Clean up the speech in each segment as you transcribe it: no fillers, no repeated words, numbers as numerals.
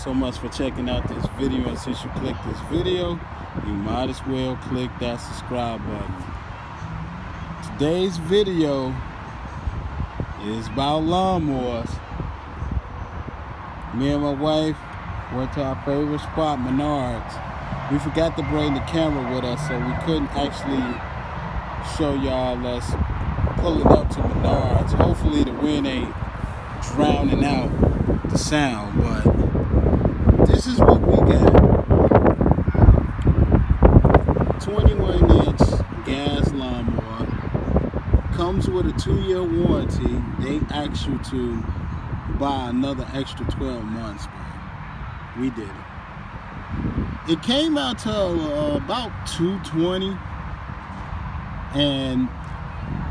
so much for checking out this video, and since you clicked this video, you might as well click that subscribe button. Today's video is about lawnmowers. Me and my wife went to our favorite spot, Menards. We forgot to bring the camera with us, so we couldn't actually show y'all us pulling up to Menards. Hopefully the wind ain't drowning out the sound, but this is what we got. 21-inch gas lawnmower. Comes with a 2-year warranty. They ask you to buy another extra 12 months, but we did it. It came out to about $220, and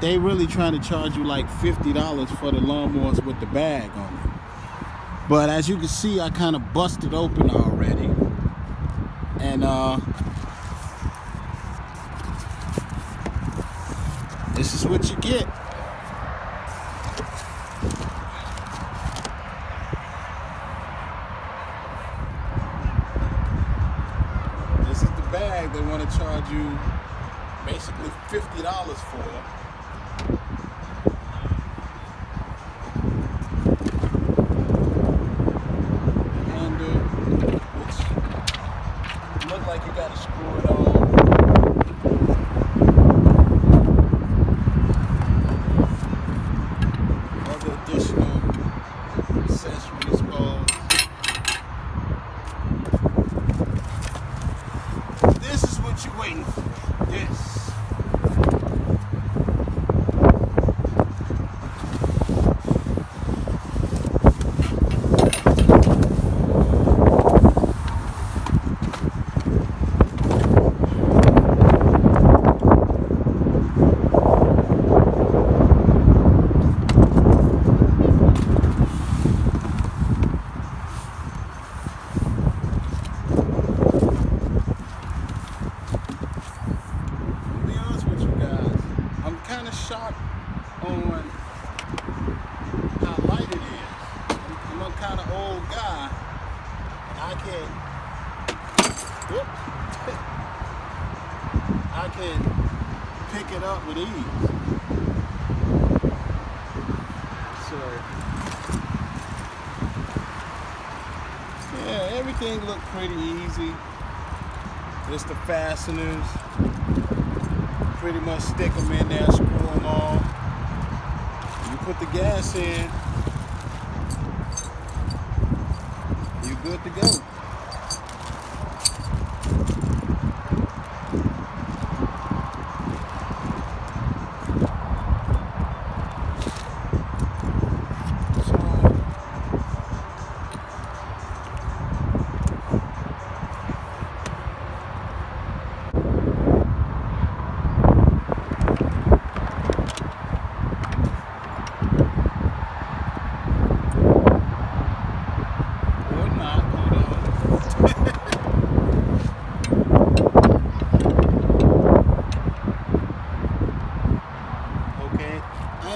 they really trying to charge you like $50 for the lawnmowers with the bag on it. But as you can see, I kind of busted open already, and this is what you get. This is the bag they want to charge you basically $50 for. Look like you gotta screw it on. Other additional accessories, this is what you're waiting for. This. Shocked on how light it is. I'm a kind of old guy, and I can pick it up with ease. So yeah, everything looked pretty easy. Just the fasteners. Pretty much stick them in there, screw them on. You put the gas in, you're good to go.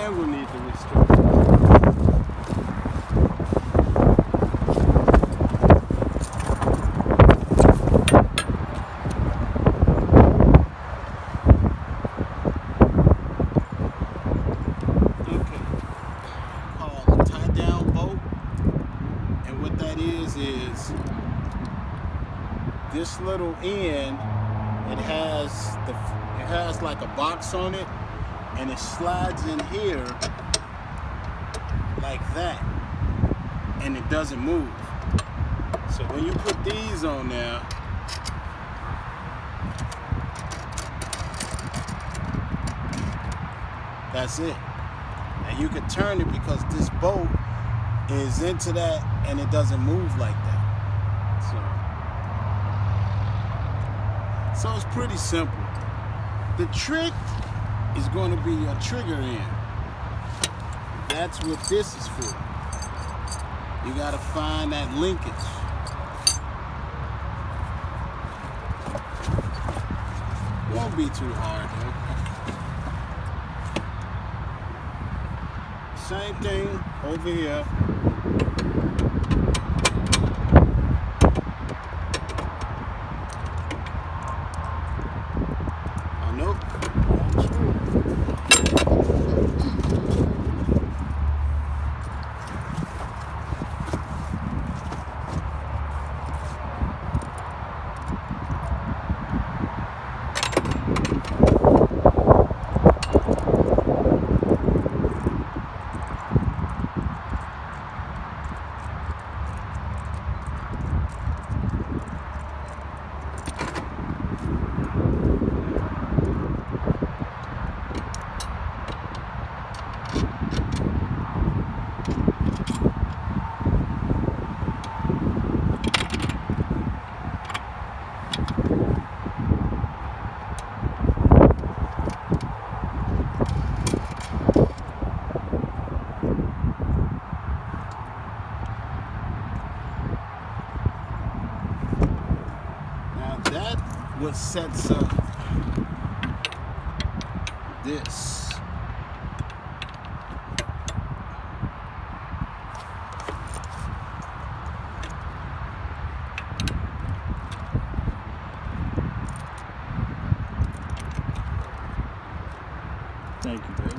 We'll need to restore. Okay. Called a tie down bolt, and what that is this little end. It has like a box on it, and it slides in here like that, and it doesn't move. So when you put these on there, that's it. And you can turn it because this bolt is into that, and it doesn't move like that. So it's pretty simple. The trick is going to be your trigger end. That's what this is for. You got to find that linkage. Won't be too hard though. Same thing over here. what sets up this. Thank you, baby.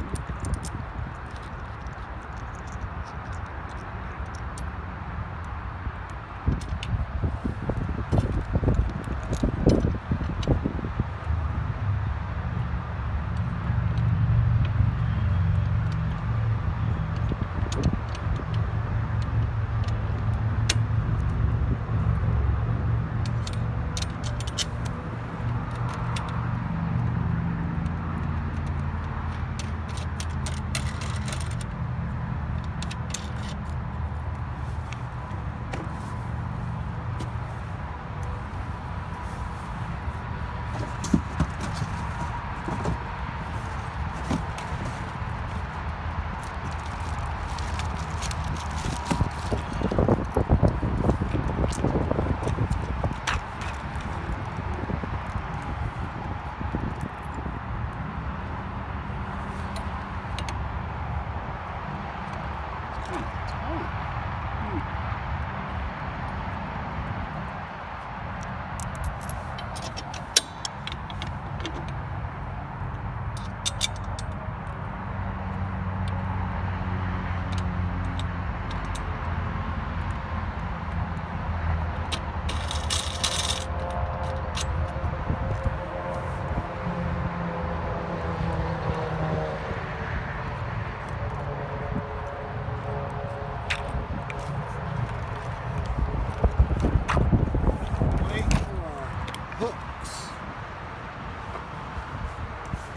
Hooks,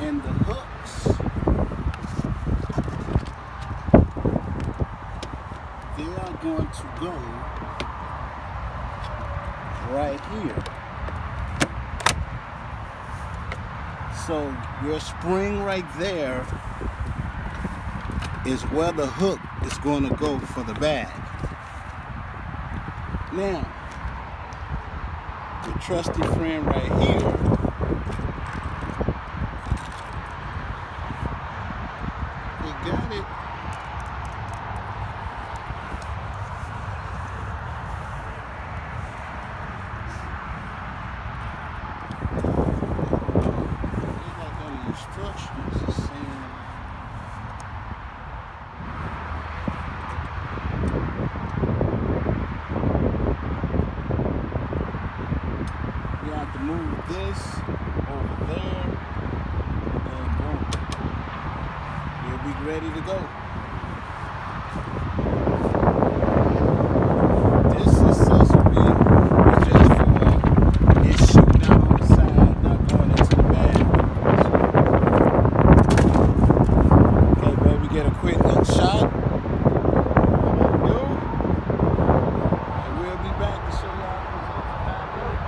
and the hooks, they are going to go right here. So your spring right there is where the hook is going to go for the bag. Now, the trusty friend right here, they got it. They got them instructions saying you have to move this over there, and boom, you'll be ready to go. This accessory is just for it's shooting out on the side, not going into the bag. Okay, baby, get a quick little shot. And we'll be back to show y'all the results.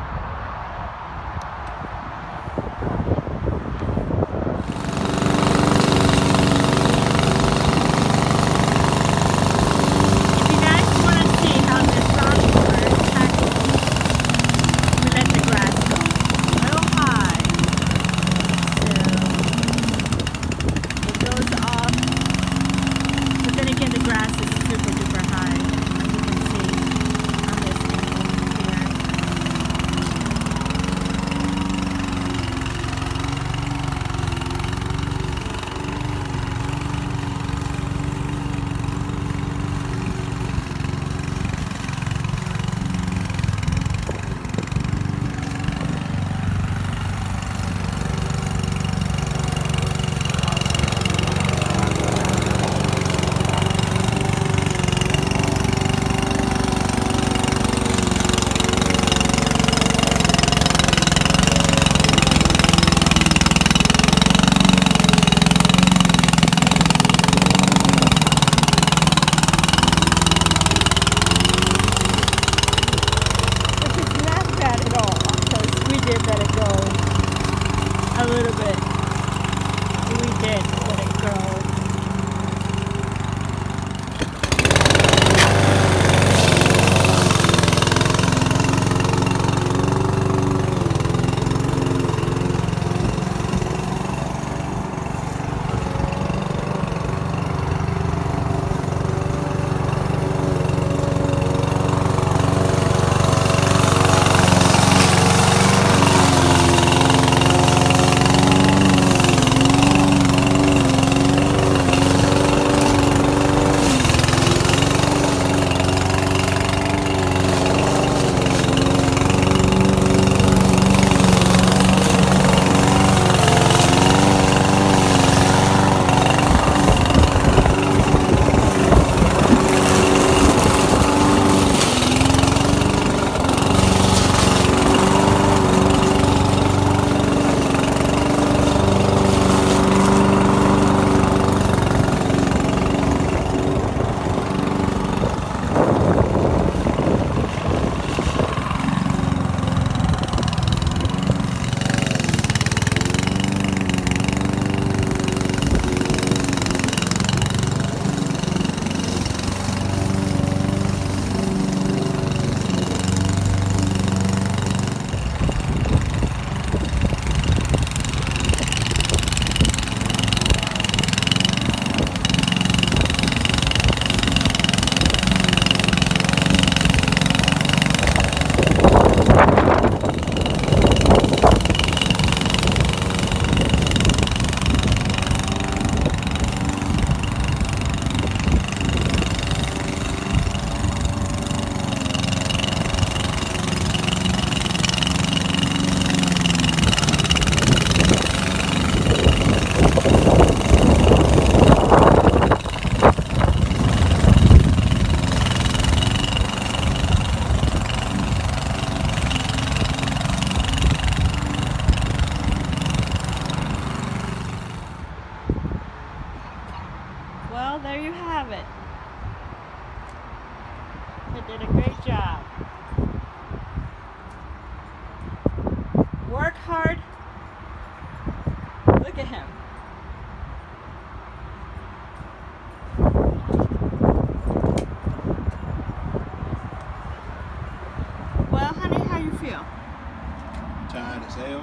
work hard. Look at him. Well, honey, how you feel? Tired as hell.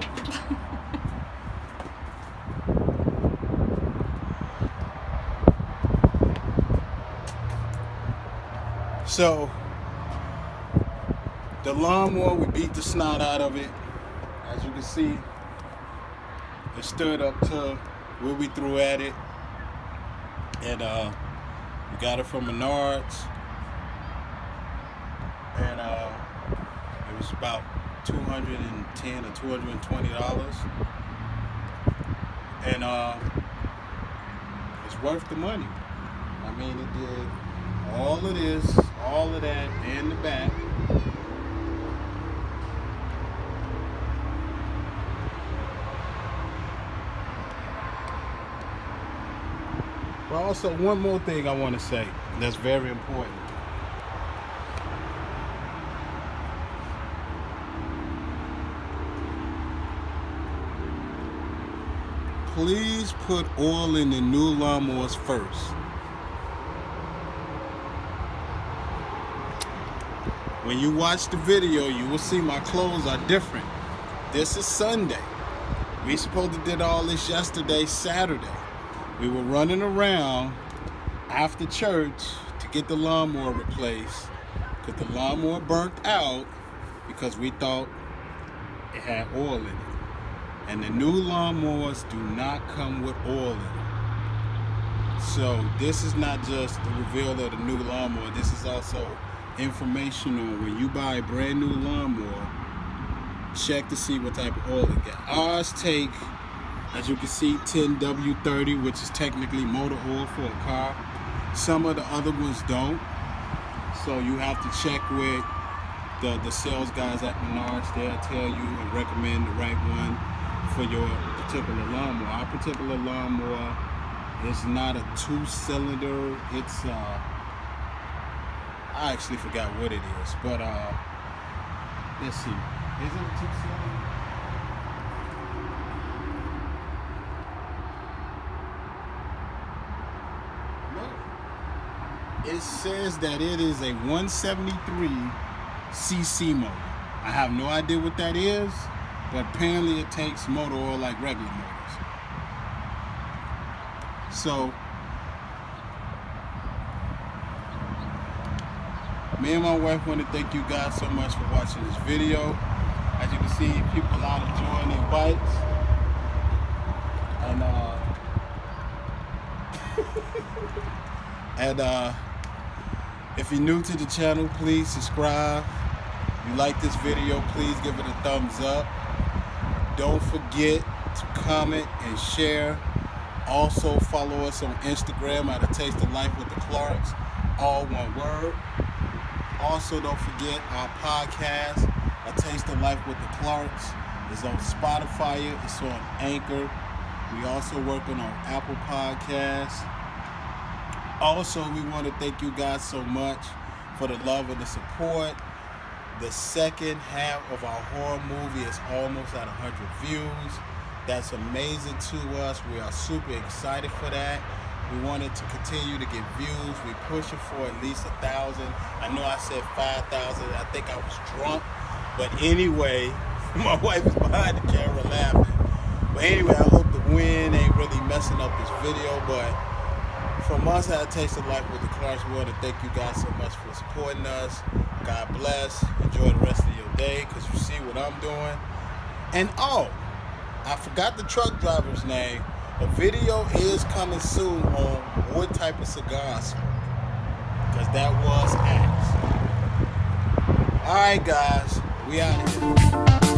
So, the lawnmower, we beat the snot out of it. As you can see, it stood up to where we threw at it. And we got it from Menards. And it was about $210 or $220. And it's worth the money. I mean, it did all of this, all of that, and the back. But also, one more thing I want to say that's very important. Please put oil in the new lawnmowers first. When you watch the video, you will see my clothes are different. This is Sunday. We supposed to did all this yesterday, Saturday. We were running around after church to get the lawnmower replaced because the lawnmower burnt out because we thought it had oil in it. And the new lawnmowers do not come with oil in it. So this is not just the reveal of the new lawnmower. This is also information on when you buy a brand new lawnmower, check to see what type of oil it got. Ours take, as you can see, 10W30, which is technically motor oil for a car. Some of the other ones don't. So you have to check with the sales guys at Menards. They'll tell you and recommend the right one for your particular lawnmower. Our particular lawnmower is not a 2-cylinder. It's I actually forgot what it is, but let's see. Is it a 2-cylinder? No. It says that it is a 173cc motor. I have no idea what that is, but apparently it takes motor oil like regular motors. So, me and my wife want to thank you guys so much for watching this video. As you can see, people out enjoying their bikes. And if you're new to the channel, please subscribe. If you like this video, please give it a thumbs up. Don't forget to comment and share. Also follow us on Instagram at A Taste of Life with the Clarks, all one word. Also, don't forget our podcast, A Taste of Life with the Clarks, is on Spotify, it's on Anchor. We also working on Apple Podcasts. Also, we want to thank you guys so much for the love and the support. The second half of our horror movie is almost at 100 views. That's amazing to us. We are super excited for that. We wanted to continue to get views. We pushing for at least 1,000. I know I said 5,000. I think I was drunk. But anyway, my wife is behind the camera laughing. But anyway, I hope the wind ain't really messing up this video. But from us at A Taste of Life with the Clarks, we want to thank you guys so much for supporting us. God bless. Enjoy the rest of your day because you see what I'm doing. And oh, I forgot the truck driver's name. A video is coming soon on what type of cigar I smoke, because that was asked. Alright guys, we out of here.